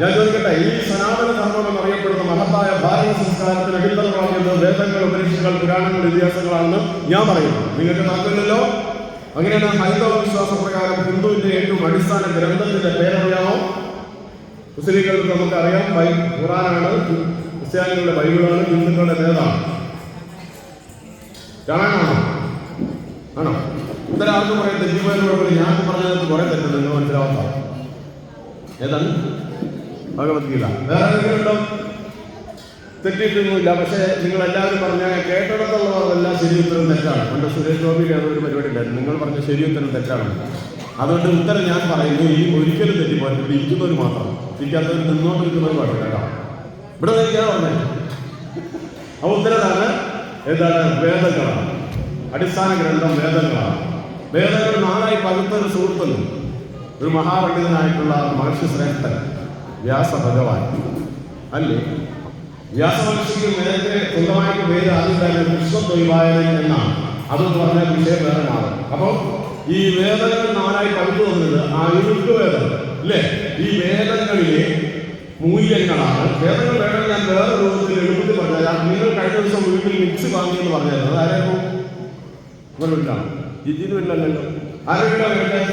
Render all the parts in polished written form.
ഞാൻ ചോദിക്കട്ടെ, ഈ സനാതന ധർമ്മം എന്നറിയപ്പെടുന്ന മഹത്തായ ഭാരത സംസ്കാരത്തിന് അടിത്തറവാക്കിയത് വേദങ്ങൾ, ഉപനിഷത്തുകൾ, പുരാണങ്ങൾ, ഇതിഹാസങ്ങളാണെന്ന് ഞാൻ പറയുന്നു. നിങ്ങൾക്ക് താല്പര്യമില്ലല്ലോ? അങ്ങനെയാണ് ഹൈന്ദവ വിശ്വാസപ്രകാരം ഹിന്ദുവിന്റെ ഏറ്റവും അടിസ്ഥാന ഗ്രന്ഥത്തിന്റെ പേരറിയാമോ? മുസ്ലിങ്ങൾക്ക് നമുക്കറിയാം ഖുറാനാണ്, ക്രിസ്ത്യാനികളുടെ ബൈബിളാണ്, ഹിന്ദുക്കളുടെ വേദമാണ്. കാണാനാണോ? ആണോ? ഇത്തരാൾക്ക് കുറെ തെറ്റിപ്പോയതോടുകൂടി ഞാൻ പറഞ്ഞത് കുറെ തെറ്റുണ്ട്, നിങ്ങൾ മനസ്സിലാവാത്ത ഏതാണ് ഭഗവത്ഗീത. വേറെ എന്തെങ്കിലുണ്ടോ? തെറ്റിയിട്ടൊന്നുമില്ല. പക്ഷേ നിങ്ങൾ എല്ലാവരും പറഞ്ഞാൽ കേട്ടിടത്തുള്ളവരെല്ലാം ശരി ഉത്തരം തെറ്റാണ്. പണ്ട് സുരേഷ് ഗോപിയിൽ അതൊരു പരിപാടി ഉണ്ടായിരുന്നു, നിങ്ങൾ പറഞ്ഞ ശരി ഉത്തരം തെറ്റാണ്. അതുകൊണ്ട് ഉത്തരം ഞാൻ പറയുന്നു, ഈ ഒരിക്കലും തെറ്റിപ്പോയി ഇരിക്കുന്നവർ മാത്രം, ഇരിക്കാത്തവർ നിന്നോണ്ടിരിക്കുന്നവർ പാടില്ല കേട്ടോ. ഇവിടെ നിൽക്കാതെ പറഞ്ഞത് ആ ഉത്തരതാണ്. ഏതാണ്? വേദങ്ങളാണ്. അടിസ്ഥാന ഗ്രന്ഥം വേദങ്ങളാണ്. വേദങ്ങൾ 4 പകുത്തൊരു സുഹൃത്തുണ്ട്, ഒരു മഹാപണ്ഡിതനായിട്ടുള്ള മഹർഷി ശ്രേഷ്ഠൻ വ്യാസ ഭഗവാൻ അല്ലേ? വ്യാസമഹർഷിക്ക് നേരത്തെ സ്വന്തമായിട്ട് പേര് ആദ്യം തന്നെ വിശ്വദ്വൈപായനൻ എന്നാണ്. അതെന്ന് പറഞ്ഞാൽ വിഷയം വേറെ മാറും. അപ്പോൾ ഈ വേദങ്ങൾ 4 പകുത്തു വന്നത് ആ ഇരുട്ട് വേദം അല്ലേ? ഈ വേദങ്ങളിലെ മൂല്യങ്ങളാണ്. വേദങ്ങൾ വേണമെങ്കിൽ ഞാൻ വേറെ രൂപത്തിൽ എളുപ്പത്തിൽ പറഞ്ഞാൽ, നിങ്ങൾ കഴിഞ്ഞ ദിവസം വീട്ടിൽ മിക്സ് വാങ്ങിയെന്ന് പറഞ്ഞായിരുന്നു, അത് ആരായിരുന്നു? നിങ്ങളുടെ വീട്ടിലാണ്? ജിജിനുമില്ലല്ലോ. ആരുടെ വീടാണ് വേണ്ടത്?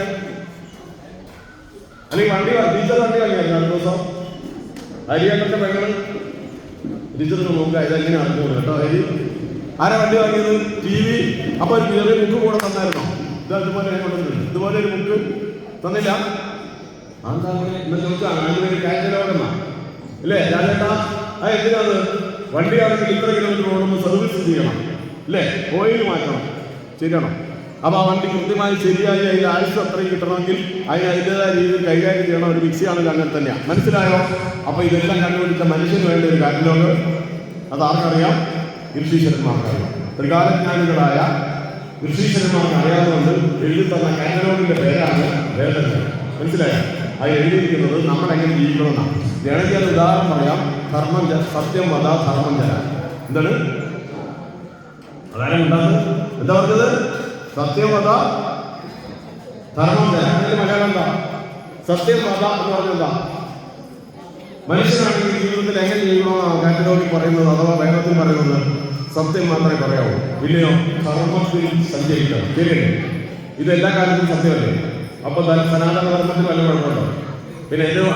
അല്ലെങ്കിൽ ടീച്ചർ വണ്ടി വാങ്ങിയായിരുന്നു അടുത്ത ദിവസം? ഹരിയാട്ടന്റെ പെങ്ങള് ടീച്ചറിന് നോക്കുക, ഇതെങ്ങനെ അറിഞ്ഞു കേട്ടോ. ഹരി ആരാ വണ്ടി വാങ്ങിയത്? TV. അപ്പൊ ഒരു ചെറിയ ബുക്ക് കൂടെ തന്നായിരുന്നോ? ഇതുപോലെ കൊണ്ടുവന്നിട്ടുണ്ട്. ഇതുപോലെ ഒരു ബുക്ക് തന്നില്ല. അതെന്താ ഇന്ന് ചോദിച്ചാണ് അതിനൊരു കാറ്റലോഗെന്നാ അല്ലേ രാജേട്ടാ? അത് എന്തിനാണ്? വണ്ടിയാണെങ്കിൽ ഇത്ര കിലോമീറ്റർ ഓടുമ്പോൾ സർവീസ് ചെയ്യണം അല്ലേ? ഓയിൽ മാറ്റണം, ശരിയാണോ? അപ്പോൾ ആ വണ്ടി കൃത്യമായി ശരിയായി അതിൻ്റെ ആയുസ് അത്രയും കിട്ടണമെങ്കിൽ അതിൻ്റെതായ രീതിയിൽ കൈകാര്യം ചെയ്യണം. ഒരു മിക്സിയാണെങ്കിൽ അങ്ങനെ തന്നെയാണ്. മനസ്സിലായോ? അപ്പോൾ ഇതെല്ലാം കണ്ടുപിടിച്ച മനുഷ്യന് വേണ്ട ഒരു കാറ്റലോഗ് അത് ആർക്കറിയാം? ഋഷീശ്വരന്മാർക്കറിയാം. ത്രികാലജ്ഞാനികളായ ഋഷീശ്വരന്മാർക്ക് അറിയാവുന്നത് എഴുതി തന്ന കാറ്റലോഗിന്റെ പേരാണ് വേദങ്ങൾ. മനസ്സിലായോ? അത് എഴുതിയിരിക്കുന്നത് നമ്മളെങ്ങനെ ജീവിക്കണമെന്നാണ്. വേണമെങ്കിൽ അത് ഉദാഹരണം പറയാം. ധർമ്മം സത്യം വധ ധർമ്മം ജന. എന്താണ് അതാരം ഉണ്ടാകുന്നത്? എന്താ പറഞ്ഞത്? സത്യം വധ ധർമ്മം ജന. അതിന്റെ മലയാളം എന്താ? സത്യം വധ എന്ന് പറഞ്ഞെന്താ? മനുഷ്യനാണെങ്കിൽ ജീവിതത്തിൽ എങ്ങനെ ജീവിക്കണമെന്നാണ് കാറ്റലോഗിൽ പറയുന്നത്, അഥവാ വേദത്തിൽ പറയുന്നത്. സത്യം മാത്രമേ പറയാവൂ, ഇല്ലയോ? ധർമ്മത്തിൽ സഞ്ചരിക്കണം. ശരിയല്ലേ? ഇത് എല്ലാ കാലത്തും സത്യമല്ലേ? അപ്പൊ സനാതന ധർമ്മത്തിൽ വല്ല കുഴപ്പമുണ്ടോ? പിന്നെ ഏറ്റവും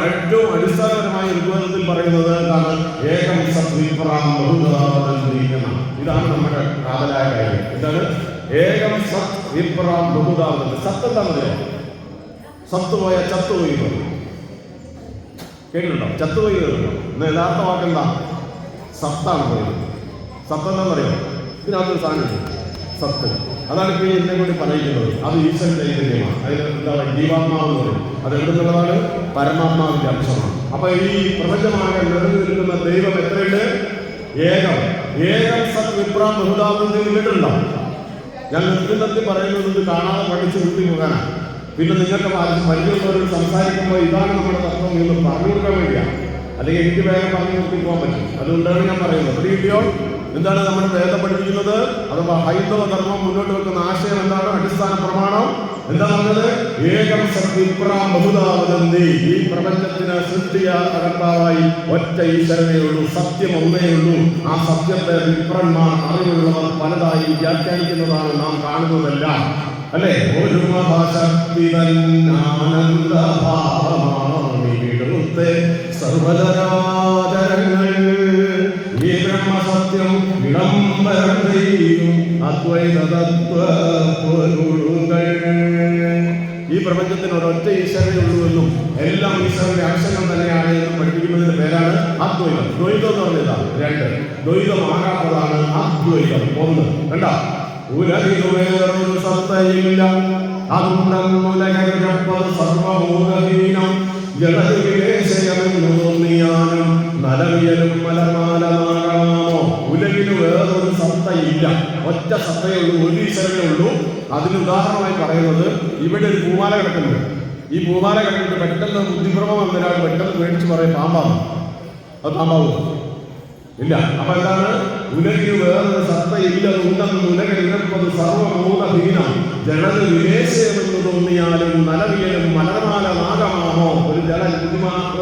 അടിസ്ഥാനപരമായ ഋഗ്വേദത്തിൽ പറയുന്നത് എന്താണ്? ഏകം സത് വിപ്രാം ബഹുധാവദന്തി എന്നാണ്. ഇതാണ് നമ്മുടെ കാതലായ കാര്യം. എന്താണ്? ഏകം സത് വിപ്രാം ബഹുധാവദന്തി. സത്ത് എന്താണെന്നറിയോ? സത്ത് പോയ ചത്തുപോയി കേട്ടിട്ടുണ്ടോ? ചത്തുപോയി കേട്ടോ. ഇന്ന് യഥാർത്ഥ വാക്കെന്താ? സത്താണ് പോയത്. സത്ത് എന്താണെന്നറിയോ? ഇതിനകത്തൊരു സാധനം സത്ത്. അതാണ് ഇപ്പോൾ എന്നെ കൂടി പറയിക്കുന്നത്. അത് ഈശ്വര ചൈതന്യമാണ്. അതിന് എന്താ പറയുക? ജീവാത്മാവ് എന്ന് പറയും. അത് എവിടുന്നുള്ളതാണ്? പരമാത്മാവിന്റെ അംശമാണ്. അപ്പൊ ഈ പ്രപഞ്ചമാകെ നിറഞ്ഞു നിൽക്കുന്ന ദൈവം എത്രയുണ്ട്? ഏകം. ഏകം സത് വിപ്രാം ബഹുധാവദന്തി കേട്ടിട്ടുണ്ടോ? ഞാൻ നിർത്തി പറയുന്നത് ഇത് കാണാതെ പഠിച്ച് വിട്ടു പോകാനാണ്. പിന്നെ നിങ്ങൾക്ക് പരിചയമുള്ളവരോട് സംസാരിക്കുമ്പോൾ ഇതാണ് നമ്മുടെ തത്വം എന്ന് പറഞ്ഞു കൊടുക്കാൻ വേണ്ടിയാണ്. അല്ലെങ്കിൽ എനിക്ക് വേഗം പറഞ്ഞു നിർത്തി പോകാൻ പറ്റും. അതുകൊണ്ടാണ് ഞാൻ പറയുന്നത്. പിടിയോ? എന്താണ് നമ്മൾ വേദം പഠിപ്പിക്കുന്നത്? അഥവാ ഹൈന്ദവ ധർമ്മം മുന്നോട്ട് വെക്കുന്ന ആശയം എന്താണ്? അടിസ്ഥാന പ്രമാണം എന്താ പറഞ്ഞത്? ഏകം സത് വിപ്രാം ബഹുധാവദന്തി. ഈ പ്രപഞ്ചത്തിന് സൃഷ്ടികർത്താവായി ഒറ്റ ഈശ്വരനേ ഉള്ളൂ, സത്യം ഒന്നേ ഉള്ളൂ. ആ സത്യത്തെ വിപ്രന്മാർ അറിവുള്ളവർ പലതായി വ്യാഖ്യാനിക്കുന്നതാണ് നാം കാണുന്നതെല്ലാം അല്ലേ? ഒരു മഹാശക്തിതന്നാനന്ദഭാവമാണിവിടുത്തെ സർവ്വചരാചരങ്ങൾ ഈ ബ്രഹ്മസത്യം വിളംബരം ചെയ്യും അദ്വൈത തത്വപൊരുളുകൾ. ഈ പ്രപഞ്ചത്തിന് ഒരൊറ്റ ഈശ്വരനേ ഉള്ളൂ എന്നും എല്ലാം ഈശ്വരന്റെ അംശങ്ങൾ തന്നെയാണ് എന്നും പഠിപ്പിക്കുന്നതിന്റെ പേരാണ് അദ്വൈതം. ദ്വൈതം എന്ന് പറഞ്ഞതാണ് 2. ദ്വൈതമാകാത്തതാണ് അദ്വൈതം. 1. കണ്ടോ? ഉലകിനു വേറൊരു സത്തയില്ല, അതുണ്ടെന്നുലകപ്പത് സർവഭൂതഹീനം. ജഡവിലേശയമെന്നു തോന്നിയാനും നലവിയലും മലമാലമാകാമോ. ഉലകിന് വേറൊരു സത്തയില്ല, ഒറ്റ സത്തയേ ഉള്ളൂ, ഒരു ഈശ്വരനേ ഉള്ളൂ. അതിന് ഉദാഹരണമായി പറയുന്നത് ഇവിടെ ഒരു പൂമാല കിടക്കുന്നു. ഈ പൂമാല കിടന്നിട്ട് പെട്ടെന്ന് ബുദ്ധിഭ്രമം വന്നൊരാൾ പെട്ടെന്ന് മേടിച്ച് പറയും പാമ്പാണ്. അത് പാമ്പാവും ഇല്ല. അപ്പൊ എന്താണ്? ഉലകിന് വേറൊരു സത്തയില്ല ഉണ്ടെന്ന് ഉലകിലിരപ്പത് സർവഭൂതഹീനം ജനത വിദേശമെന്ന് തോന്നിയാലും നലവിയലും മലർമാല നാഗമാണോ. ഒരു ജലൻ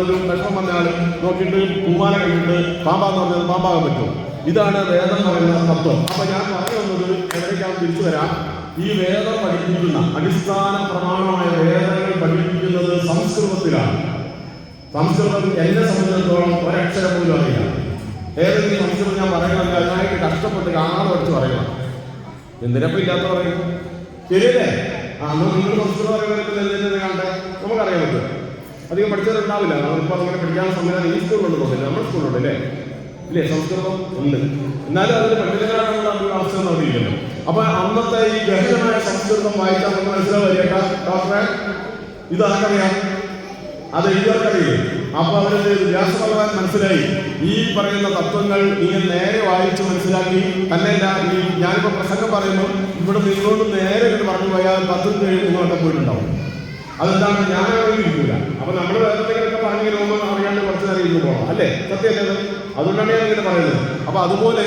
ഒരു വിഷമം വന്നയാൾ നോക്കിയിട്ട് പൂമാല കണ്ടിട്ട് പാമ്പാന്ന് പറഞ്ഞത് പാമ്പാകാൻ പറ്റും. ഇതാണ് വേദം പറയുന്ന തത്വം. അപ്പൊ ഞാൻ പറഞ്ഞു വന്നത് എവിടേക്കാണ് തിരിച്ചു വരാം. ഈ വേദം പഠിപ്പിക്കുന്ന അടിസ്ഥാന പ്രമാണമായ വേദങ്ങൾ പഠിപ്പിക്കുന്നത് സംസ്കൃതത്തിലാണ്. സംസ്കൃതം എന്നെ സംബന്ധിച്ചിടത്തോളം ഒരക്ഷരം പോലും അറിയില്ല. ഏതെങ്കിലും സംസ്കൃതം ഞാൻ പറയണമെങ്കിൽ അതിനായിട്ട് കഷ്ടപ്പെട്ട് കാണാതെ പഠിച്ച് പറയണം. എന്തിനപ്പം ഇല്ലാത്ത പറയും ശരിയല്ലേ? അന്ന് നിങ്ങൾ സംസ്കൃതം അറിയുന്നതിന് കണ്ടേ നമുക്കറിയാൻ പറ്റും. അധികം പഠിച്ചവരുണ്ടാവില്ല. നമ്മളിപ്പോൾ അങ്ങനെ പഠിക്കാൻ സംവിധാനം ഈ സ്കൂളിലുണ്ട് തോന്നില്ല, നമ്മുടെ സ്കൂളിലുണ്ട് അല്ലേ? ഇല്ലേ? സംസ്കൃതം ഉണ്ട്. എന്നാലും അതിന് പണ്ഡിതനാണെന്നുള്ള ഒരു അവസ്ഥ നോക്കിയില്ലല്ലോ. അപ്പൊ അന്നത്തെ ഈ ഗഹനമായ സംസ്കൃതം വായിച്ചാൽ നമുക്ക് മനസ്സിലാവില്ല. ഡോക്ടറെ ഇതാർക്കറിയാം, അത് എഴുതാർക്കറിയില്ലേ? അപ്പൊ അവരുടെ വ്യാസഭഗവാൻ മനസ്സിലായി ഈ പറയുന്ന തത്വങ്ങൾ ഇങ്ങനെ നേരെ വായിച്ച് മനസ്സിലാക്കി തന്നെയല്ല. ഈ ഞാനിപ്പോ പ്രസംഗം പറയുമ്പോൾ ഇവിടെ നിങ്ങളോട് നേരെ ഇങ്ങനെ പറഞ്ഞു പോയാൽ 10 കഴിഞ്ഞ് നിങ്ങളൊക്കെ പോയിട്ടുണ്ടാവും. അതെന്താണ്? ഞാനറിയില്ല. അപ്പൊ നമ്മൾ വേറെന്തെങ്കിലൊക്കെ പറഞ്ഞു പോകുമ്പോൾ അറിയാണ്ട് കുറച്ച് നേരം ഇരുന്ന് പോകാം അല്ലേ? സത്യമല്ലേ? അതുകൊണ്ടാണ് ഞാൻ ഇങ്ങനെ പറയുന്നത്. അപ്പൊ അതുപോലെ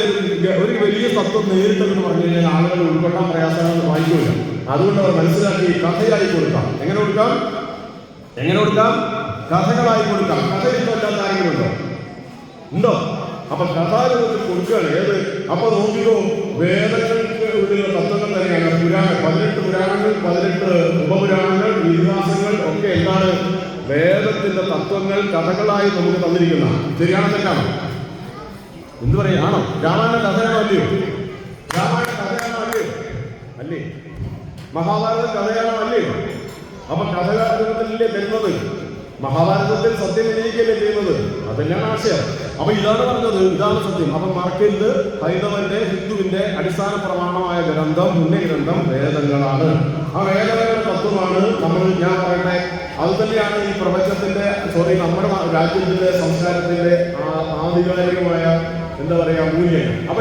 ഒരു വലിയ തത്വം നേരിട്ടെന്ന് പറഞ്ഞു കഴിഞ്ഞാൽ ആളുകൾ ഉൾക്കൊള്ളാൻ പ്രയാസങ്ങൾ വായിക്കില്ല. അതുകൊണ്ട് അവർ മനസ്സിലാക്കി കഥയായി കൊടുക്കാം. എങ്ങനെ കൊടുക്കാം? കഥകളായി കൊടുക്കാം. കഥ ഇഷ്ടമില്ലാത്ത ആരെങ്കിലും ഉണ്ടോ? അപ്പൊ കഥാരൂപത്തിൽ കൊടുക്കുകയാണ്. ഏത്? അപ്പൊ നോക്കിയോ, വേദങ്ങൾക്ക് ഉള്ള തത്വങ്ങൾ തന്നെയാണ് 18 പുരാണങ്ങൾ, 18 ഉപപുരാണങ്ങൾ, ഇതിഹാസങ്ങൾ ഒക്കെ എന്താണ്? വേദത്തിന്റെ തത്വങ്ങൾ കഥകളായി നമുക്ക് തന്നിരിക്കുന്ന. ശരിയാണോ തെറ്റാണോ? എന്ത് പറയാ? ആണോ? രാമായണ കഥയാണോ അല്ലയോ? രാമായണ കഥയാണോ അല്ലയോ? അല്ലേ? മഹാഭാരത കഥയാണോ അല്ലയോ? അപ്പൊ കഥകാരൂപത്തിലല്ലേ തരുന്നത്. മഹാഭാരതത്തിൽ സത്യം വിജയിക്കല്ലേ ചെയ്യുന്നത്. അതെല്ലാം ആശയം. അപ്പൊ ഇതാണ് പറഞ്ഞത്, ഇതാണ് സത്യം. അപ്പൊ മറക്കരുത്, ഹൈന്ദവന്റെ ഹിന്ദുവിന്റെ അടിസ്ഥാന പ്രമാണമായ ഗ്രന്ഥം, പുണ്യഗ്രന്ഥം വേദങ്ങളാണ്. ആ വേദങ്ങളുടെ തത്വമാണ് ഞാൻ പറയട്ടെ. അത് തന്നെയാണ് ഈ പ്രപഞ്ചത്തിന്റെ നമ്മുടെ രാജ്യത്തിന്റെ സംസ്കാരത്തിന്റെ ആധികാരികമായ എന്താ പറയാ മൂല്യം. അപ്പൊ